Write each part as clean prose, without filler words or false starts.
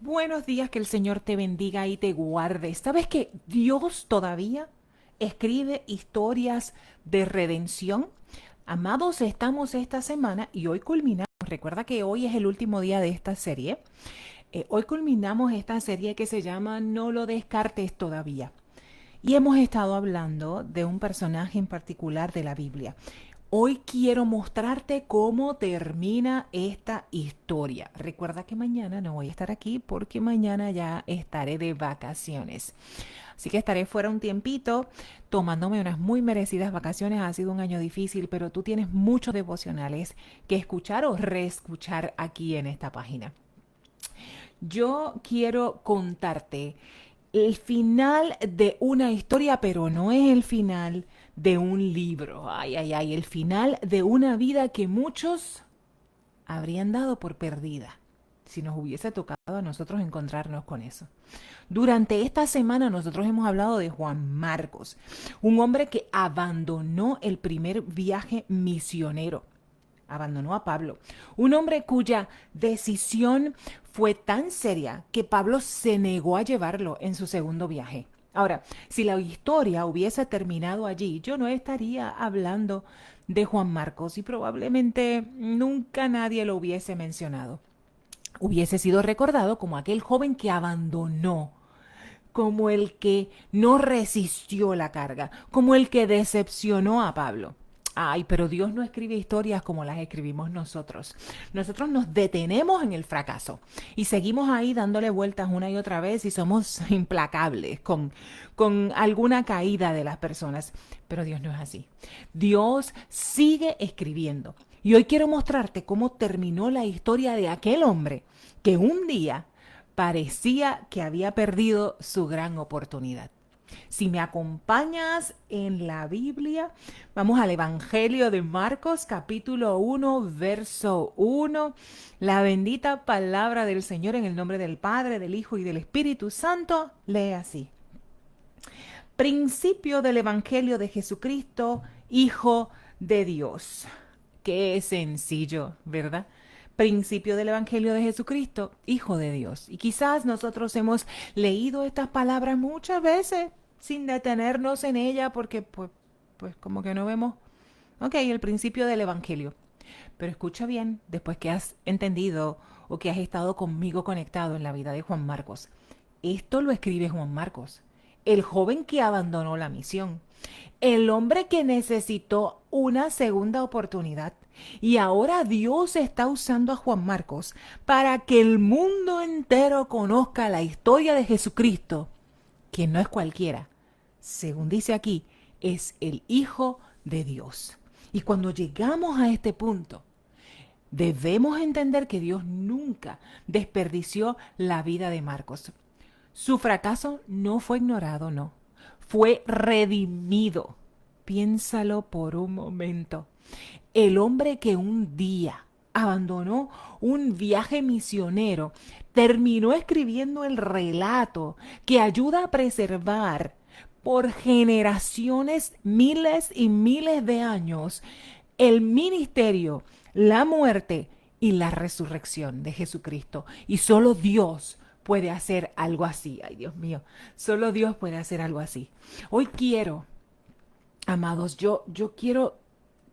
Buenos días, que el Señor te bendiga y te guarde. ¿Sabes que Dios todavía escribe historias de redención? Amados, estamos esta semana y hoy culminamos. Recuerda que hoy es el último día de esta serie. Hoy culminamos esta serie que se llama No lo descartes todavía. Y hemos estado hablando de un personaje en particular de la Biblia. Hoy quiero mostrarte cómo termina esta historia. Recuerda que mañana no voy a estar aquí porque mañana ya estaré de vacaciones. Así que estaré fuera un tiempito tomándome unas muy merecidas vacaciones. Ha sido un año difícil, pero tú tienes muchos devocionales que escuchar o reescuchar aquí en esta página. Yo quiero contarte el final de una historia, pero no es el final de un libro. Ay, ay, ay, el final de una vida que muchos habrían dado por perdida si nos hubiese tocado a nosotros encontrarnos con eso. Durante esta semana nosotros hemos hablado de Juan Marcos, un hombre que abandonó el primer viaje misionero. Abandonó a Pablo, un hombre cuya decisión fue tan seria que Pablo se negó a llevarlo en su segundo viaje. Ahora, si la historia hubiese terminado allí, yo no estaría hablando de Juan Marcos y probablemente nunca nadie lo hubiese mencionado. Hubiese sido recordado como aquel joven que abandonó, como el que no resistió la carga, como el que decepcionó a Pablo. Ay, pero Dios no escribe historias como las escribimos nosotros. Nosotros nos detenemos en el fracaso y seguimos ahí dándole vueltas una y otra vez y somos implacables con alguna caída de las personas. Pero Dios no es así. Dios sigue escribiendo. Y hoy quiero mostrarte cómo terminó la historia de aquel hombre que un día parecía que había perdido su gran oportunidad. Si me acompañas en la Biblia, vamos al Evangelio de Marcos, capítulo 1, verso 1. La bendita palabra del Señor en el nombre del Padre, del Hijo y del Espíritu Santo lee así. Principio del Evangelio de Jesucristo, Hijo de Dios. Qué sencillo, ¿verdad? Principio del Evangelio de Jesucristo, Hijo de Dios. Y quizás nosotros hemos leído estas palabras muchas veces sin detenernos en ella porque pues como que no vemos, ok, el principio del Evangelio. Pero escucha bien, después que has entendido o que has estado conmigo conectado en la vida de Juan Marcos. Esto lo escribe Juan Marcos, el joven que abandonó la misión, el hombre que necesitó una segunda oportunidad. Y ahora Dios está usando a Juan Marcos para que el mundo entero conozca la historia de Jesucristo, quien no es cualquiera. Según dice aquí, es el Hijo de Dios. Y cuando llegamos a este punto, debemos entender que Dios nunca desperdició la vida de Marcos. Su fracaso no fue ignorado, no. Fue redimido. Piénsalo por un momento. El hombre que un día abandonó un viaje misionero terminó escribiendo el relato que ayuda a preservar por generaciones, miles y miles de años, el ministerio, la muerte y la resurrección de Jesucristo. Y solo Dios puede hacer algo así. Ay, Dios mío, solo Dios puede hacer algo así. Hoy quiero, amados, yo quiero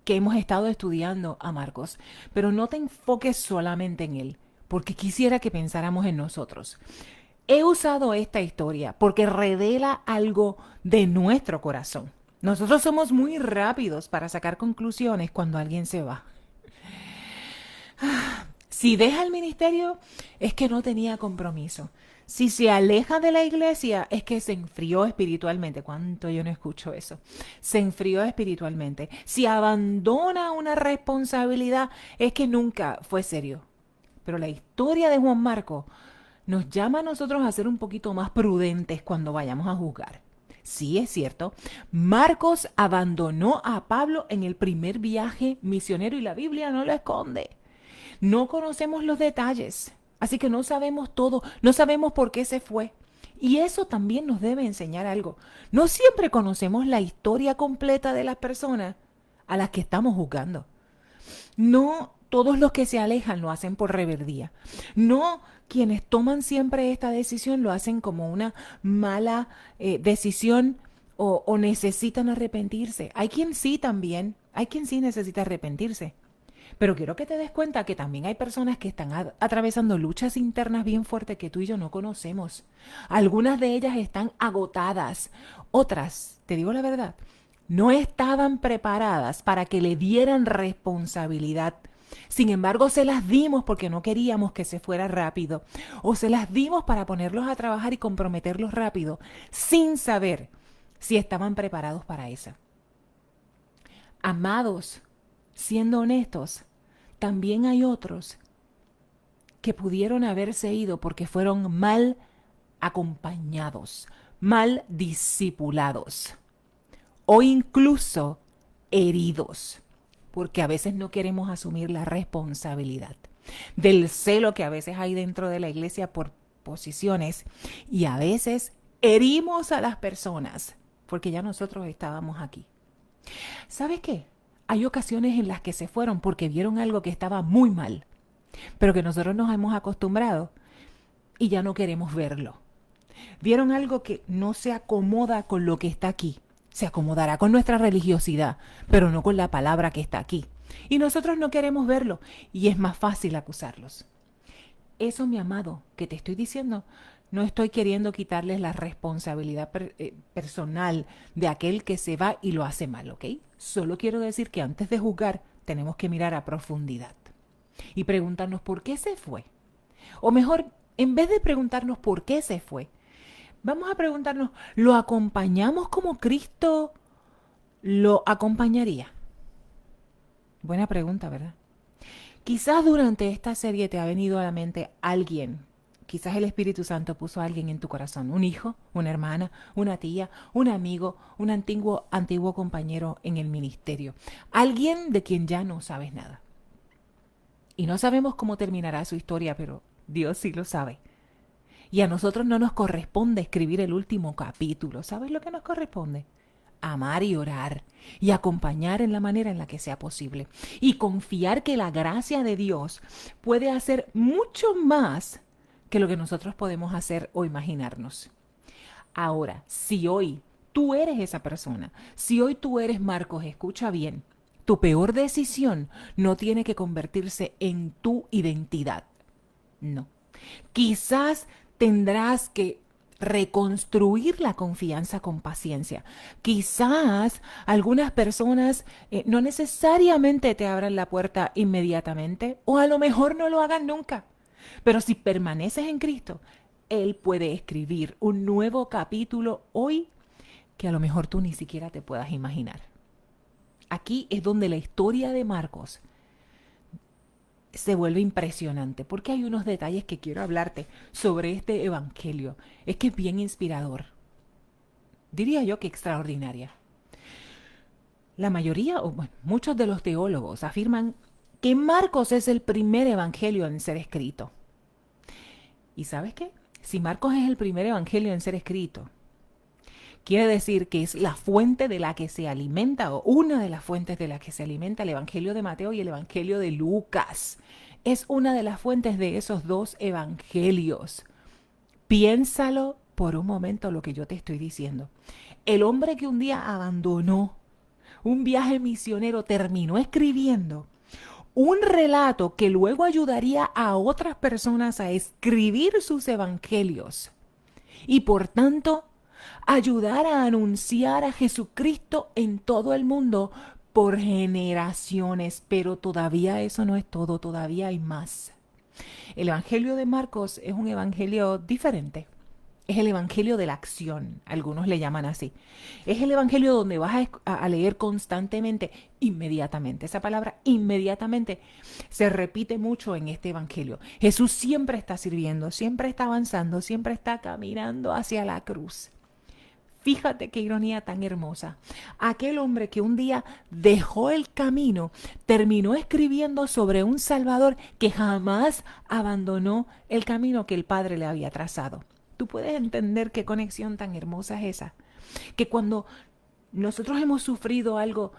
que hemos estado estudiando a Marcos, pero no te enfoques solamente en él, porque quisiera que pensáramos en nosotros. He usado esta historia porque revela algo de nuestro corazón. Nosotros somos muy rápidos para sacar conclusiones cuando alguien se va. Si deja el ministerio, es que no tenía compromiso. Si se aleja de la iglesia, es que se enfrió espiritualmente. ¿Cuánto yo no escucho eso? Se enfrió espiritualmente. Si abandona una responsabilidad, es que nunca fue serio. Pero la historia de Juan Marco nos llama a nosotros a ser un poquito más prudentes cuando vayamos a juzgar. Sí, es cierto, Marcos abandonó a Pablo en el primer viaje misionero y la Biblia no lo esconde. No conocemos los detalles, así que no sabemos todo, no sabemos por qué se fue. Y eso también nos debe enseñar algo. No siempre conocemos la historia completa de las personas a las que estamos juzgando. No todos los que se alejan lo hacen por rebeldía. No quienes toman siempre esta decisión lo hacen como una mala decisión o necesitan arrepentirse. Hay quien sí también, hay quien sí necesita arrepentirse. Pero quiero que te des cuenta que también hay personas que están atravesando luchas internas bien fuertes que tú y yo no conocemos. Algunas de ellas están agotadas. Otras, te digo la verdad, no estaban preparadas para que le dieran responsabilidad. Sin embargo, se las dimos porque no queríamos que se fuera rápido. O se las dimos para ponerlos a trabajar y comprometerlos rápido, sin saber si estaban preparados para eso. Amados, siendo honestos, también hay otros que pudieron haberse ido porque fueron mal acompañados, mal discipulados o incluso heridos, porque a veces no queremos asumir la responsabilidad del celo que a veces hay dentro de la iglesia por posiciones y a veces herimos a las personas porque ya nosotros estábamos aquí. ¿Sabes qué? Hay ocasiones en las que se fueron porque vieron algo que estaba muy mal, pero que nosotros nos hemos acostumbrado y ya no queremos verlo. Vieron algo que no se acomoda con lo que está aquí. Se acomodará con nuestra religiosidad, pero no con la palabra que está aquí. Y nosotros no queremos verlo y es más fácil acusarlos. Eso, mi amado, que te estoy diciendo, no estoy queriendo quitarles la responsabilidad personal de aquel que se va y lo hace mal, ¿ok? Solo quiero decir que antes de juzgar tenemos que mirar a profundidad y preguntarnos por qué se fue. O mejor, en vez de preguntarnos por qué se fue, vamos a preguntarnos, ¿lo acompañamos como Cristo lo acompañaría? Buena pregunta, ¿verdad? Quizás durante esta serie te ha venido a la mente alguien. Quizás el Espíritu Santo puso a alguien en tu corazón, un hijo, una hermana, una tía, un amigo, un antiguo compañero en el ministerio. Alguien de quien ya no sabes nada. Y no sabemos cómo terminará su historia, pero Dios sí lo sabe. Y a nosotros no nos corresponde escribir el último capítulo. ¿Sabes lo que nos corresponde? Amar y orar y acompañar en la manera en la que sea posible. Y confiar que la gracia de Dios puede hacer mucho más que lo que nosotros podemos hacer o imaginarnos. Ahora, si hoy tú eres esa persona, si hoy tú eres Marcos, escucha bien, tu peor decisión no tiene que convertirse en tu identidad. No. Quizás tendrás que reconstruir la confianza con paciencia. Quizás algunas personas no necesariamente te abran la puerta inmediatamente o a lo mejor no lo hagan nunca. Pero si permaneces en Cristo, Él puede escribir un nuevo capítulo hoy que a lo mejor tú ni siquiera te puedas imaginar. Aquí es donde la historia de Marcos se vuelve impresionante, porque hay unos detalles que quiero hablarte sobre este evangelio. Es que es bien inspirador. Diría yo que extraordinaria. La mayoría, o bueno, muchos de los teólogos afirman que Marcos es el primer evangelio en ser escrito. ¿Y sabes qué? Si Marcos es el primer evangelio en ser escrito, quiere decir que es la fuente de la que se alimenta, o una de las fuentes de la que se alimenta el Evangelio de Mateo y el Evangelio de Lucas. Es una de las fuentes de esos dos evangelios. Piénsalo por un momento lo que yo te estoy diciendo. El hombre que un día abandonó un viaje misionero terminó escribiendo un relato que luego ayudaría a otras personas a escribir sus evangelios. Y por tanto, ayudar a anunciar a Jesucristo en todo el mundo por generaciones. Pero todavía eso no es todo, todavía hay más. El Evangelio de Marcos es un evangelio diferente. Es el evangelio de la acción, algunos le llaman así. Es el evangelio donde vas a leer constantemente, inmediatamente. Esa palabra inmediatamente se repite mucho en este evangelio. Jesús siempre está sirviendo, siempre está avanzando, siempre está caminando hacia la cruz. Fíjate qué ironía tan hermosa. Aquel hombre que un día dejó el camino, terminó escribiendo sobre un Salvador que jamás abandonó el camino que el Padre le había trazado. Tú puedes entender qué conexión tan hermosa es esa. Que cuando nosotros hemos sufrido algo,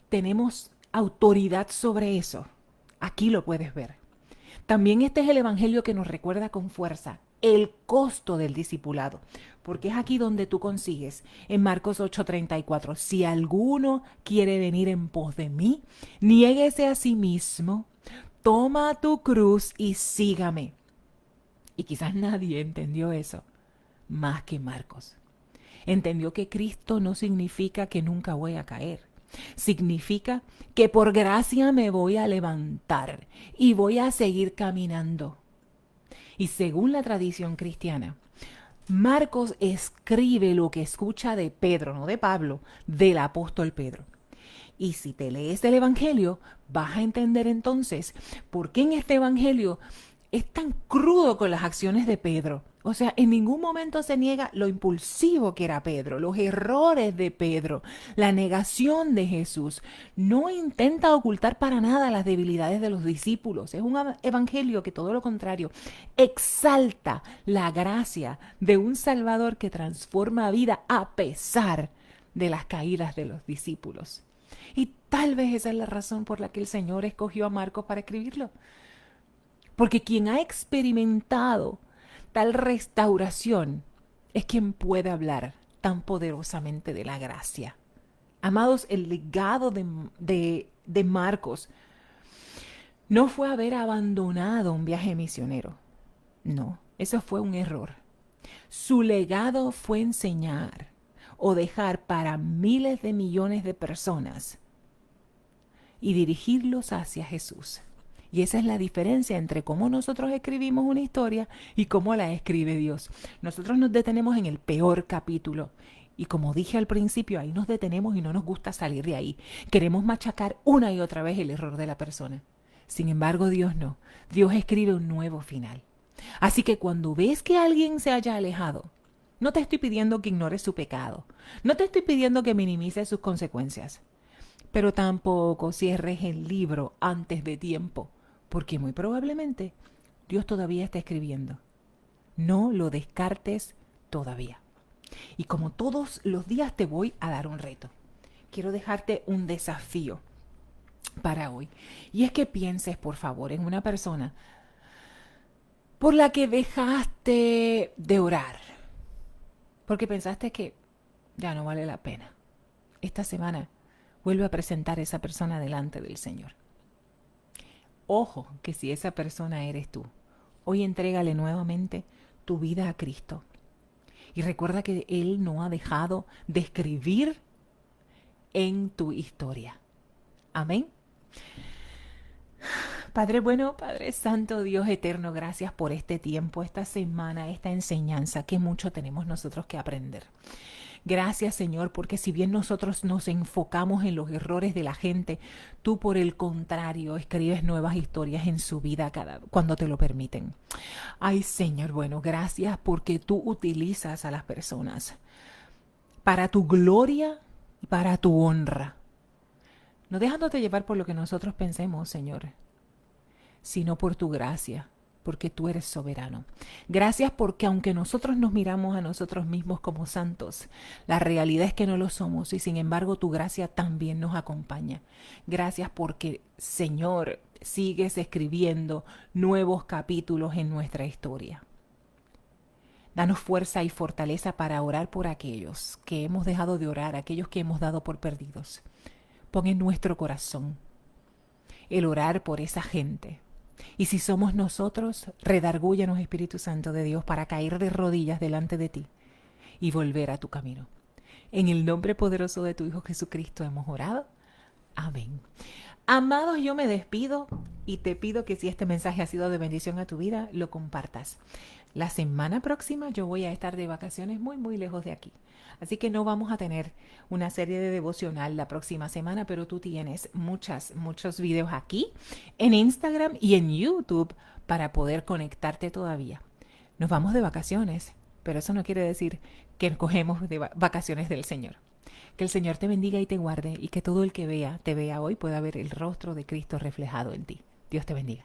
tenemos autoridad sobre eso. Aquí lo puedes ver. También este es el evangelio que nos recuerda con fuerza el costo del discipulado, porque es aquí donde tú consigues en Marcos 8:34, si alguno quiere venir en pos de mí, niéguese a sí mismo, toma tu cruz y sígame. Y quizás nadie entendió eso más que Marcos. Entendió que Cristo no significa que nunca voy a caer. Significa que por gracia me voy a levantar y voy a seguir caminando. Y según la tradición cristiana, Marcos escribe lo que escucha de Pedro, no de Pablo, del apóstol Pedro. Y si te lees el Evangelio, vas a entender entonces por qué en este Evangelio es tan crudo con las acciones de Pedro. O sea, en ningún momento se niega lo impulsivo que era Pedro, los errores de Pedro, la negación de Jesús. No intenta ocultar para nada las debilidades de los discípulos. Es un evangelio que todo lo contrario, exalta la gracia de un Salvador que transforma vida a pesar de las caídas de los discípulos. Y tal vez esa es la razón por la que el Señor escogió a Marcos para escribirlo. Porque quien ha experimentado tal restauración es quien puede hablar tan poderosamente de la gracia. Amados, el legado de Marcos no fue haber abandonado un viaje misionero. No, eso fue un error. Su legado fue enseñar o dejar para miles de millones de personas y dirigirlos hacia Jesús. Y esa es la diferencia entre cómo nosotros escribimos una historia y cómo la escribe Dios. Nosotros nos detenemos en el peor capítulo. Y como dije al principio, ahí nos detenemos y no nos gusta salir de ahí. Queremos machacar una y otra vez el error de la persona. Sin embargo, Dios no. Dios escribe un nuevo final. Así que cuando ves que alguien se haya alejado, no te estoy pidiendo que ignores su pecado. No te estoy pidiendo que minimices sus consecuencias. Pero tampoco cierres el libro antes de tiempo. Porque muy probablemente Dios todavía está escribiendo. No lo descartes todavía. Y como todos los días te voy a dar un reto. Quiero dejarte un desafío para hoy. Y es que pienses, por favor, en una persona por la que dejaste de orar. Porque pensaste que ya no vale la pena. Esta semana vuelve a presentar a esa persona delante del Señor. Ojo, que si esa persona eres tú, hoy entrégale nuevamente tu vida a Cristo. Y recuerda que Él no ha dejado de escribir en tu historia. Amén. Padre bueno, Padre Santo, Dios eterno, gracias por este tiempo, esta semana, esta enseñanza que mucho tenemos nosotros que aprender. Gracias, Señor, porque si bien nosotros nos enfocamos en los errores de la gente, tú por el contrario escribes nuevas historias en su vida cuando te lo permiten. Ay, Señor, bueno, gracias porque tú utilizas a las personas para tu gloria y para tu honra. No dejándote llevar por lo que nosotros pensemos, Señor, sino por tu gracia, porque tú eres soberano. Gracias porque aunque nosotros nos miramos a nosotros mismos como santos, la realidad es que no lo somos y sin embargo tu gracia también nos acompaña. Gracias porque, Señor, sigues escribiendo nuevos capítulos en nuestra historia. Danos fuerza y fortaleza para orar por aquellos que hemos dejado de orar, aquellos que hemos dado por perdidos. Pon en nuestro corazón el orar por esa gente. Y si somos nosotros, redargúyanos, Espíritu Santo de Dios, para caer de rodillas delante de ti y volver a tu camino. En el nombre poderoso de tu Hijo Jesucristo hemos orado. Amén. Amados, yo me despido y te pido que si este mensaje ha sido de bendición a tu vida, lo compartas. La semana próxima yo voy a estar de vacaciones muy lejos de aquí. Así que no vamos a tener una serie de devocional la próxima semana, pero tú tienes muchos videos aquí en Instagram y en YouTube para poder conectarte todavía. Nos vamos de vacaciones, pero eso no quiere decir que cogemos de vacaciones del Señor. Que el Señor te bendiga y te guarde y que todo el que te vea hoy pueda ver el rostro de Cristo reflejado en ti. Dios te bendiga.